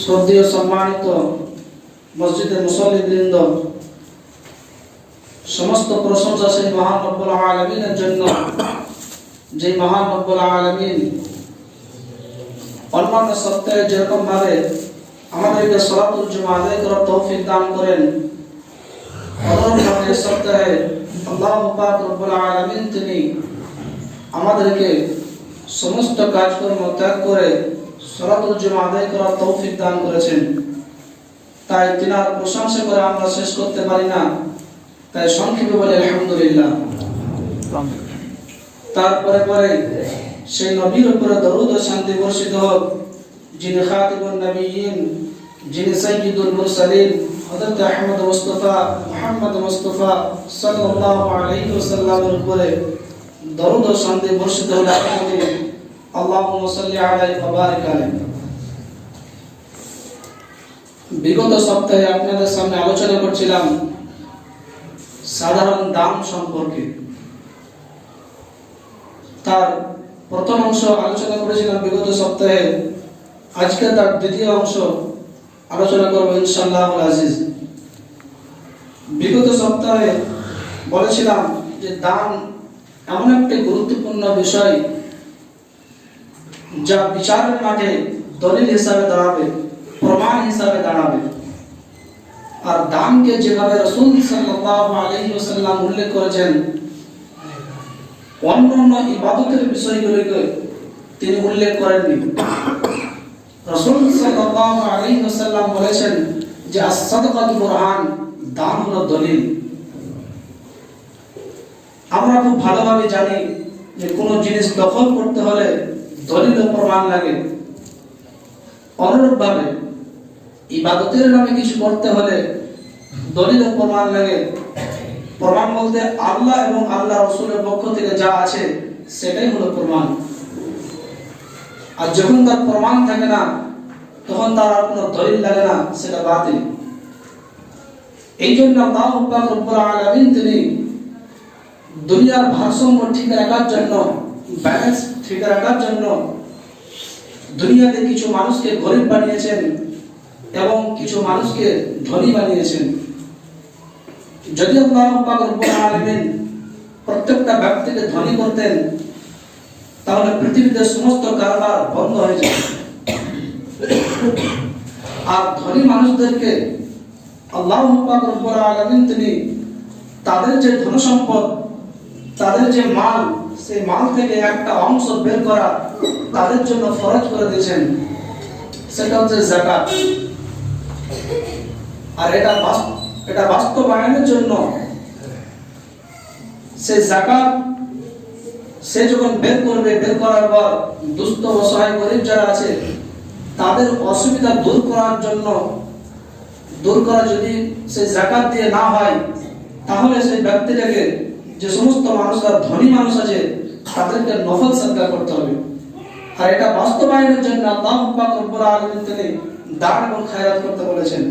শ্রদ্ধেয় সম্মানিত মসজিদের মুসল্লিবৃন্দ, সমস্ত প্রশংসা সেই মহান রব্বুল আলামিনের জন্য, যে মহান রব্বুল আলামিন অন্যান্য সপ্তাহে যেরকম ভাবে আমাদেরকে সালাতুল জুমা আদায় করার তৌফিক দান করেন, অনুরূপভাবে সপ্তাহে আল্লাহ পাক রব্বুল আলামিন তিনি আমাদেরকে সমস্ত কাজকর্ম ত্যাগ করে সালাতুল জুমা আদায় করার তৌফিক দান করেছেন। তাই তিনার প্রশংসা করে আমরা শেষ করতে পারি না। তাই সংক্ষেপে বলে আলহামদুলিল্লাহ। তারপরে পরে সেই নবীর উপরে দরুদ ও শান্তি বর্ষিত হোক, যিনি খাতিমুন নবিয়্যিন, যিনি সাইয়্যিদুল মুরসালিন হযরত আহমদ মুস্তাফা মুহাম্মদ মুস্তাফা সাল্লাল্লাহু আলাইহি ওয়াসাল্লামের উপরে দরুদ ও শান্তি বর্ষিত হোক। আল্লাহুম্মা সাল্লি আলাইহি ওয়া বারিক আলাইহি। বিগত সপ্তাহে আপনাদের সামনে আলোচনা করছিলাম সাধারণ দান সম্পর্কে। তার প্রথম অংশ আলোচনা করেছিলাম বিগত সপ্তাহে। আজকে তার দ্বিতীয় অংশ আলোচনা করব ইনশাআল্লাহুল আজিজ। বিগত সপ্তাহে বলেছিলাম যে দান এমন একটি গুরুত্বপূর্ণ বিষয় যা বিচারের মাঠে দলিল হিসাবে দাঁড়াবে, প্রমাণ হিসাবে দাঁড়াবে। আর দানকে যেভাবে রাসূল সাল্লাল্লাহু আলাইহি ওয়াসাল্লাম উল্লেখ করেছেন, অন্যান্য ইবাদতের বিষয়গুলোকে তিনি উল্লেখ করেননি। রাসূল সাল্লাল্লাহু আলাইহি ওয়াসাল্লাম বলেছেন যে আস-সাদাকাতু বুরহান, দান হলো দলিল। আমরা খুব ভালোভাবে জানি যে কোনো জিনিস দখল করতে হলে দলিল ও প্রমাণ লাগে। অনুরূপভাবে ইবাদতের নামে কিছু করতে হলে দলিল ও প্রমাণ লাগে। প্রমাণ বলতে আল্লাহ এবং আল্লাহ রাসূলের পক্ষ থেকে যা আছে সেটাই হলো প্রমাণ। আর যখন তার প্রমাণ থাকে না, তখন তার আর কোনো দলিল লাগে না, সেটা বাতিল। এই জন্য আল্লাহ পাক রব্বুল আলামিন তিনি দুনিয়ার ভারসাম্য ঠিক রাখার জন্য, ব্যালেন্স ঠিক রাখার জন্য দুনিয়াতে কিছু মানুষকে গরিব বানিয়েছেন এবং কিছু মানুষকে ধনী বানিয়েছেন। যদি আল্লাহ পাক রব্বুল আলামিন প্রত্যেকটা ব্যক্তিকে ধনী করতেন, তাহলে পৃথিবীতে সমস্ত কারবার বন্ধ হয়ে যেত। আর ধনী মানুষদেরকে আল্লাহ পাক রব্বুল আলামিন তিনি তাদের যে ধন সম্পদ, তাদের যে মাল, সেই মাল থেকে একটা অংশ বের করা তাদের জন্য ফরজ করে দিয়েছেন। সেটা হচ্ছে যাকাত। আর এটা বাস্তবায়নের জন্য সেই যাকাত সে যখন বের করবে, বের করার পর দুস্থ অসহায় গরিব যারা আছে তাদের অসুবিধা দূর করার জন্য, যদি সেই যাকাত দিয়ে না হয়, তাহলে সেই ব্যক্তিটাকে, যে সমস্ত মানুষরা ধনী মানুষ আছে, তাদেরকে নফল সাদকা করতে হবে। আর এটা বাস্তবায়নের জন্য আল্লাহ পাক রব্বুল আলামিন তিনি দান এবং খায়রাত করতে বলেছেন।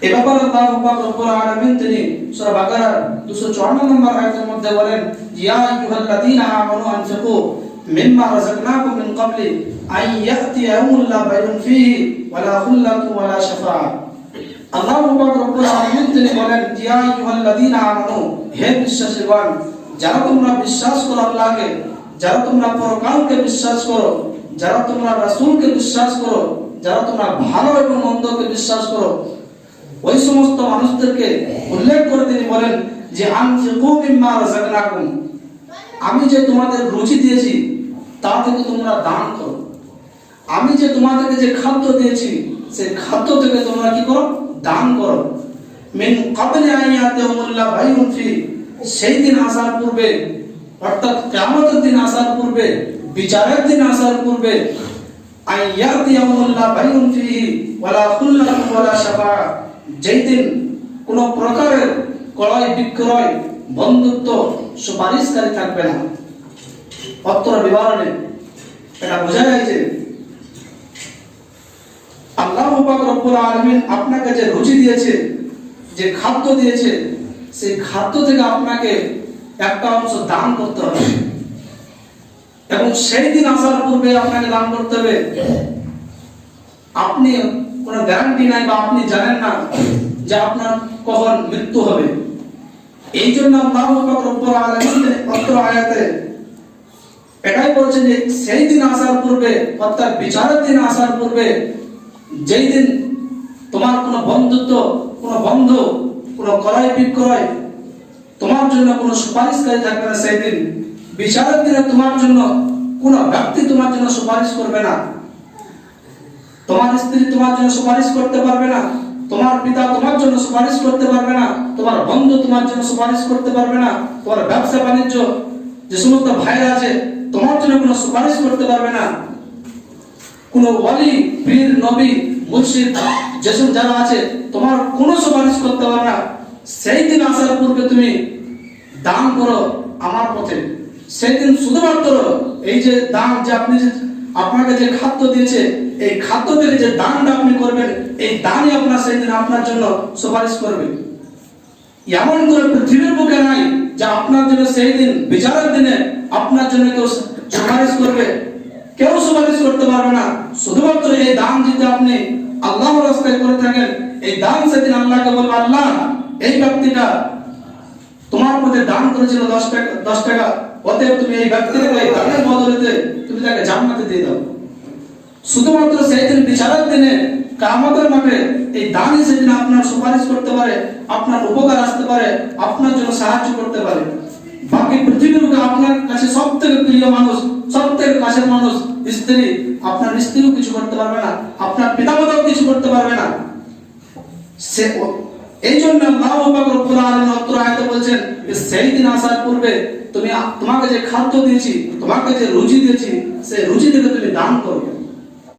এই ব্যাপারে আল্লাহ পাক রব্বুল আলামিন তিনি সূরা বাকারার 254 নম্বর আয়াতের মধ্যে বলেন, ইয়া আইয়ুহাল্লাযীনা আমানু আনফিকু মিম্মা রাযাকনাকুম মিন ক্বাবলি আন ইয়াতিয়া ইয়াউমুন লা বাইউন ফীহি ওয়ালা খুল্লাতুন ওয়ালা শাফাআ। আল্লাহ পাক রব্বুল আলামিন তিনি বলেন, ইয়া আইয়ুহাল্লাযীনা আমানু, হে বিশ্বাসীগণ, যারা তোমরা বিশ্বাস করো আল্লাহকে, যারা তোমরা পরকালকে বিশ্বাস করো, যারা তোমরা রাসূলকে বিশ্বাস করো, যারা তোমরা ভালো এবং মন্দকে বিশ্বাস করো, ওই সমস্ত মানুষদেরকে উল্লেখ করে তিনি বলেন যে আনফিকু মিম্মা রাযাকনাকুম, আমি যে তোমাদের রুজি দিয়েছি তা থেকে তোমরা দান করো। আমি যে তোমাদেরকে যে খাদ্য দিয়েছি সেই খাদ্য থেকে তোমরা কি করো? দান করো। মিন ক্বাবলি আন ইয়াতিয়াহুমুল লা বাইউন ফি, সেই দিন আসার পূর্বে, অর্থাৎ কিয়ামতের দিন আসার পূর্বে, বিচারের দিন আসার পূর্বে, আন ইয়াতিয়াহুমুল লা বাইউন ফিহি ওয়ালা খুল্লাতুন ওয়ালা শাফাআ, যেই দিন কোন প্রকারের ক্রয় বিক্রয়, বন্ধুত্ব, সুপারিশকারী থাকবে না। অত্র বিবরণে এটা বোঝা যায় যে আল্লাহ পাক রব্বুল আলামিন আপনাকে যে রুচি দিয়েছে, যে খাদ্য দিয়েছে, সেই খাদ্য থেকে আপনাকে একটা অংশ দান করতে হবে। এবং সেই দিন আসার পূর্বে আপনাকে দান করতে হবে। আপনি কোন কোনো গ্যারান্টি নাই বা আপনি জানেন না যে আপনার কখন মৃত্যু হবে। এই জন্য আল্লাহ পাক রব্বুল আলামিন অত্র আয়াতে এটাই বলছেন যে সেই দিন আসার পূর্বে, অর্থাৎ বিচারের দিন আসার পূর্বে, যেই দিন তোমার কোনো বন্ধুত্ব, কোনো বন্ধু, কোনো ক্রয় বিক্রয়, তোমার জন্য কোনো সুপারিশকারী থাকবে না। সেই দিন বিচারের দিনে তোমার জন্য কোনো ব্যক্তি তোমার জন্য সুপারিশ করবে না। তোমার স্ত্রী তোমার জন্য সুপারিশ করতে পারবে না, তোমার পিতা তোমার জন্য সুপারিশ করতে পারবে না, তোমার বন্ধু তোমার জন্য সুপারিশ করতে পারবে না, তোমার ব্যবসা বাণিজ্য যে সমস্ত ভাইরা আছে তোমার জন্য কোনো সুপারিশ করতে পারবে না। কোন ওয়ালি, পীর, নবী, মুর্শিদ যেসব যারা আছে তোমার কোনো সুপারিশ করতে পারবে না। সেই দিন আসার পূর্বে তুমি দান করো আমার পথে। সেই দিন শুধুমাত্র এই যে দান, যে আপনি আপনাকে যে খাদ্য দিয়েছে, এই খাদ্য থেকে যে দানটা আপনি করবেন, এই দানই আপনার সেই দিন আপনার জন্য সুপারিশ করবে। এমন করে পৃথিবীর বুকে নাই যে আপনার জন্য সেই দিন বিচারের দিনে আপনার জন্য কেউ সুপারিশ করবে। কেউ সুপারিশ করতে পারবে না। শুধুমাত্র এই দান যদি আপনি আল্লাহর রাস্তায় করে থাকেন, এই দান সেদিন আল্লাহকে বলবে, আল্লাহ এই ব্যক্তিটা তোমার পথে দান করেছিল 10 টাকা, অতএব তুমি এই ব্যক্তিকে এই দানের বদলে তুমি তাকে জান্নাতে দিয়ে দাও। শুধুমাত্র সেই দিন বিচারের দিনে কিয়ামতের মাঠে এই দানই সেদিন আপনার সুপারিশ করতে পারে, আপনার উপকার আসতে পারে, আপনার জন্য সাহায্য করতে পারে। বাকি পৃথিবীর বুকে আপনার কাছে সবথেকে প্রিয় মানুষ, সবথেকে কাছের মানুষ স্ত্রী, আপনার স্ত্রীও কিছু করতে পারবে না, আপনার পিতামাতাও কিছু করতে পারবে না। এই জন্য আল্লাহ পাক রব্বুল আলামিন অত্র আয়াতে বলছেন যে সেই দিন আসার পূর্বে তোমাকে যে খাদ্য দিয়েছি, তোমাকে যে রুজি দিয়েছি, সেই রুজি থেকে তুমি দান করো।